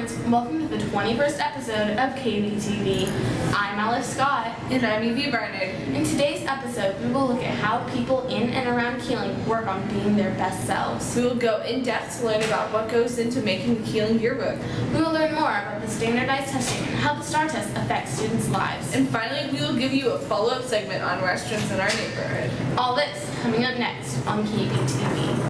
parents, welcome to the 21st episode of KBTV. I'm Alice Scott. And I'm Evie Barnard. In today's episode, we will look at how people in and around Keeling work on being their best selves. We will go in depth to learn about what goes into making the Keeling yearbook. We will learn more about the standardized testing and how the STAR test affects students' lives. And finally, we will give you a follow-up segment on restaurants in our neighborhood. All this coming up next on KBTV.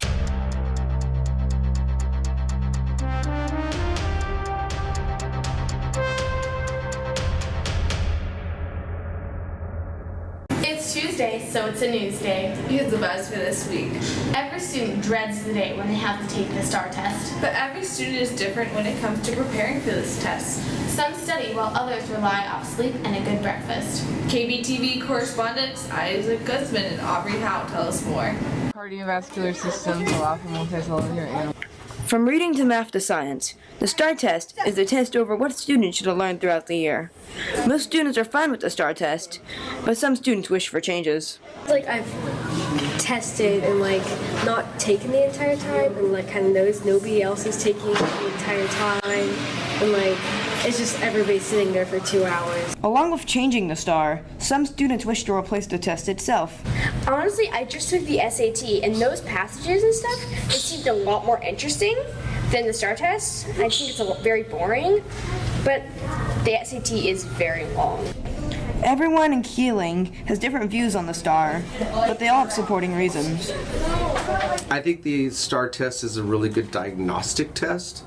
It's Tuesday, so it's a news day. Here's the buzz for this week. Every student dreads the day when they have to take the STAR test. But every student is different when it comes to preparing for this test. Some study while others rely off sleep and a good breakfast. KBTV correspondents Isaac Guzman and Aubrey Howe tell us more. Cardiovascular systems allow for multicellular animals. From reading to math to science, the STAR test is a test over what students should have learned throughout the year. Most students are fine with the STAR test, but some students wish for changes. I've tested and not taken the entire time and kind of noticed nobody else is taking it the entire time and it's just everybody sitting there for 2 hours. Along with changing the STAR, some students wish to replace the test itself. Honestly, I just took the SAT, and those passages and stuff, it seemed a lot more interesting than the STAR test. I think it's very boring, but the SAT is very long. Everyone in Keeling has different views on the STAR, but they all have supporting reasons. I think the STAR test is a really good diagnostic test.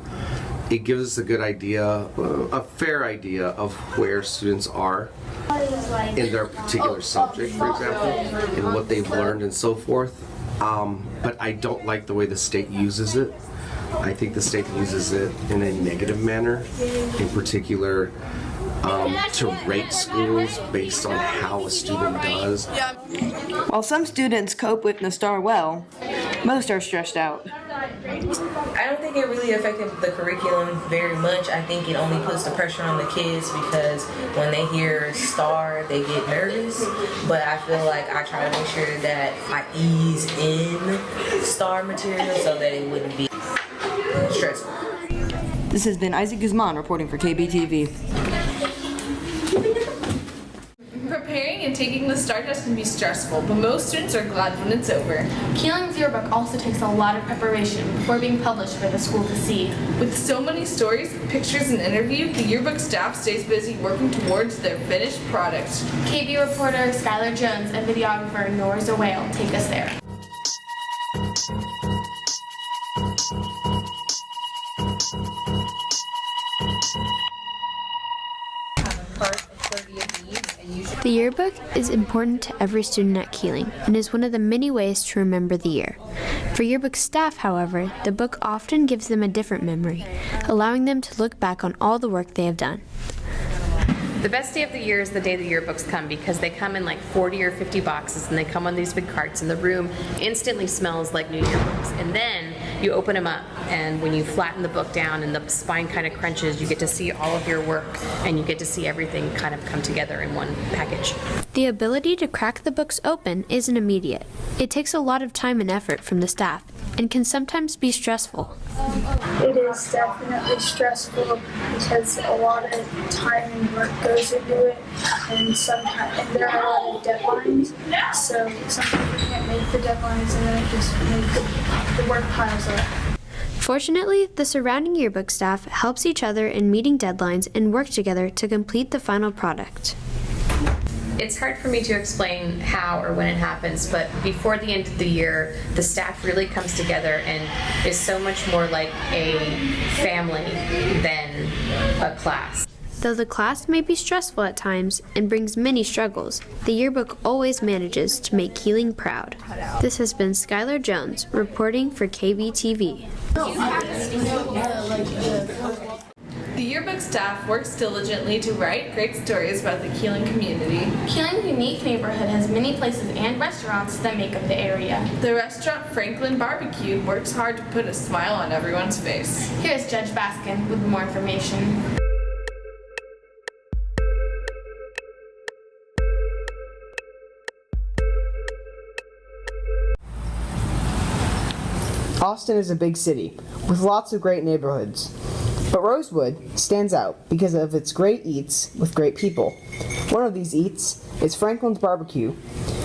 It gives us a good idea, a fair idea of where students are in their particular subject, for example, and what they've learned and so forth. But I don't like the way the state uses it. I think the state uses it in a negative manner, in particular to rate schools based on how a student does. While some students cope with the STAR well, most are stressed out. I don't think it really affected the curriculum very much. I think it only puts the pressure on the kids because when they hear STAR, they get nervous. But I feel like I try to make sure that I ease in STAR material so that it wouldn't be stressful. This has been Isaac Guzman reporting for KBTV. Preparing and taking the STAR test can be stressful, but most students are glad when it's over. Keeling's yearbook also takes a lot of preparation before being published for the school to see. With so many stories, pictures, and interviews, the yearbook staff stays busy working towards their finished product. KB reporter Skylar Jones and videographer Norza Whale take us there. The yearbook is important to every student at Keeling and is one of the many ways to remember the year. For yearbook staff, however, the book often gives them a different memory, allowing them to look back on all the work they have done. The best day of the year is the day the yearbooks come because they come in 40 or 50 boxes and they come on these big carts and the room instantly smells like new yearbooks. And then you open them up and when you flatten the book down and the spine kind of crunches, you get to see all of your work and you get to see everything kind of come together in one package. The ability to crack the books open isn't immediate. It takes a lot of time and effort from the staff and can sometimes be stressful. It is definitely stressful because a lot of time and work goes into it, and there are a lot of deadlines. So sometimes we can't make the deadlines, and then it just makes the work piles up. Fortunately, the surrounding yearbook staff helps each other in meeting deadlines and work together to complete the final product. It's hard for me to explain how or when it happens, but before the end of the year, the staff really comes together and is so much more like a family than a class. Though the class may be stressful at times and brings many struggles, the yearbook always manages to make Keeling proud. This has been Skylar Jones reporting for KBTV. The yearbook staff works diligently to write great stories about the Keeling community. Keeling's unique neighborhood has many places and restaurants that make up the area. The restaurant Franklin Barbecue works hard to put a smile on everyone's face. Here's Judge Baskin with more information. Austin is a big city with lots of great neighborhoods. But Rosewood stands out because of its great eats with great people. One of these eats is Franklin's Barbecue,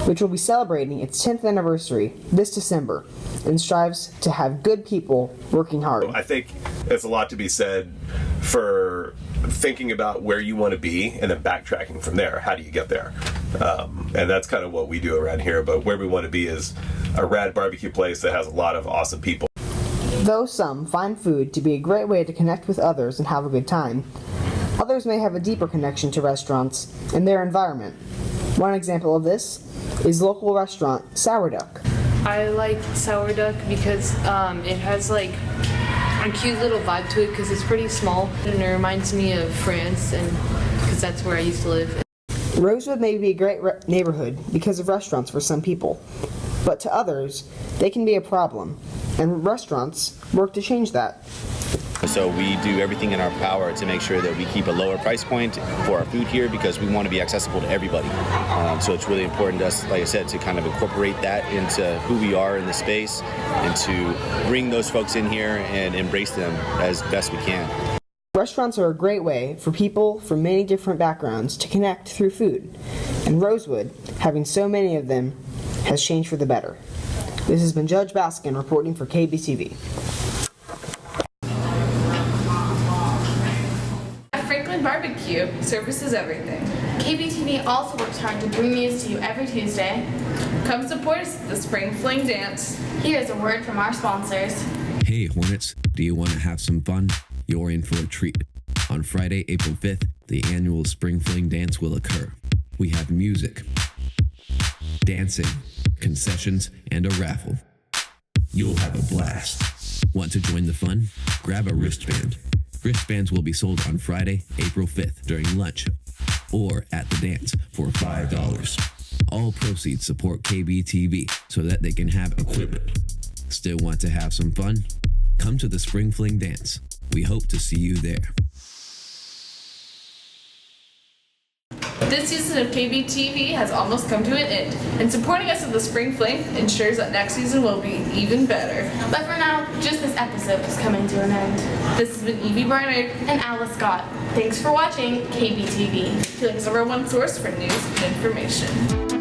which will be celebrating its 10th anniversary this December and strives to have good people working hard. I think there's a lot to be said for thinking about where you want to be and then backtracking from there. How do you get there? And that's kind of what we do around here, but where we want to be is a rad barbecue place that has a lot of awesome people. Though some find food to be a great way to connect with others and have a good time, others may have a deeper connection to restaurants and their environment. One example of this is local restaurant Sour Duck. I like Sour Duck because it has like a cute little vibe to it because it's pretty small and it reminds me of France and because that's where I used to live. Rosewood may be a great neighborhood because of restaurants for some people, but to others, they can be a problem, and restaurants work to change that. So we do everything in our power to make sure that we keep a lower price point for our food here because we want to be accessible to everybody. So it's really important to us, like I said, to kind of incorporate that into who we are in the space and to bring those folks in here and embrace them as best we can. Restaurants are a great way for people from many different backgrounds to connect through food, and Rosewood, having so many of them, has changed for the better. This has been Judge Baskin reporting for KBTV. Franklin Barbecue services everything. KBTV also works hard to bring news to you every Tuesday. Come support us at the Spring Fling Dance. Here's a word from our sponsors. Hey Hornets, do you want to have some fun? You're in for a treat. On Friday, April 5th, the annual Spring Fling Dance will occur. We have music, dancing, concessions, and a raffle. You'll have a blast. Want to join the fun? Grab a wristband. Wristbands will be sold on Friday, April 5th during lunch or at the dance for $5. All proceeds support KBTV so that they can have equipment. Still want to have some fun? Come to the Spring Fling Dance. We hope to see you there. This season of KBTV has almost come to an end, and supporting us at the Spring Fling ensures that next season will be even better. But for now, just this episode is coming to an end. This has been Evie Barnard and Alice Scott. Thanks for watching KBTV. Keeling's #1 source for news and information.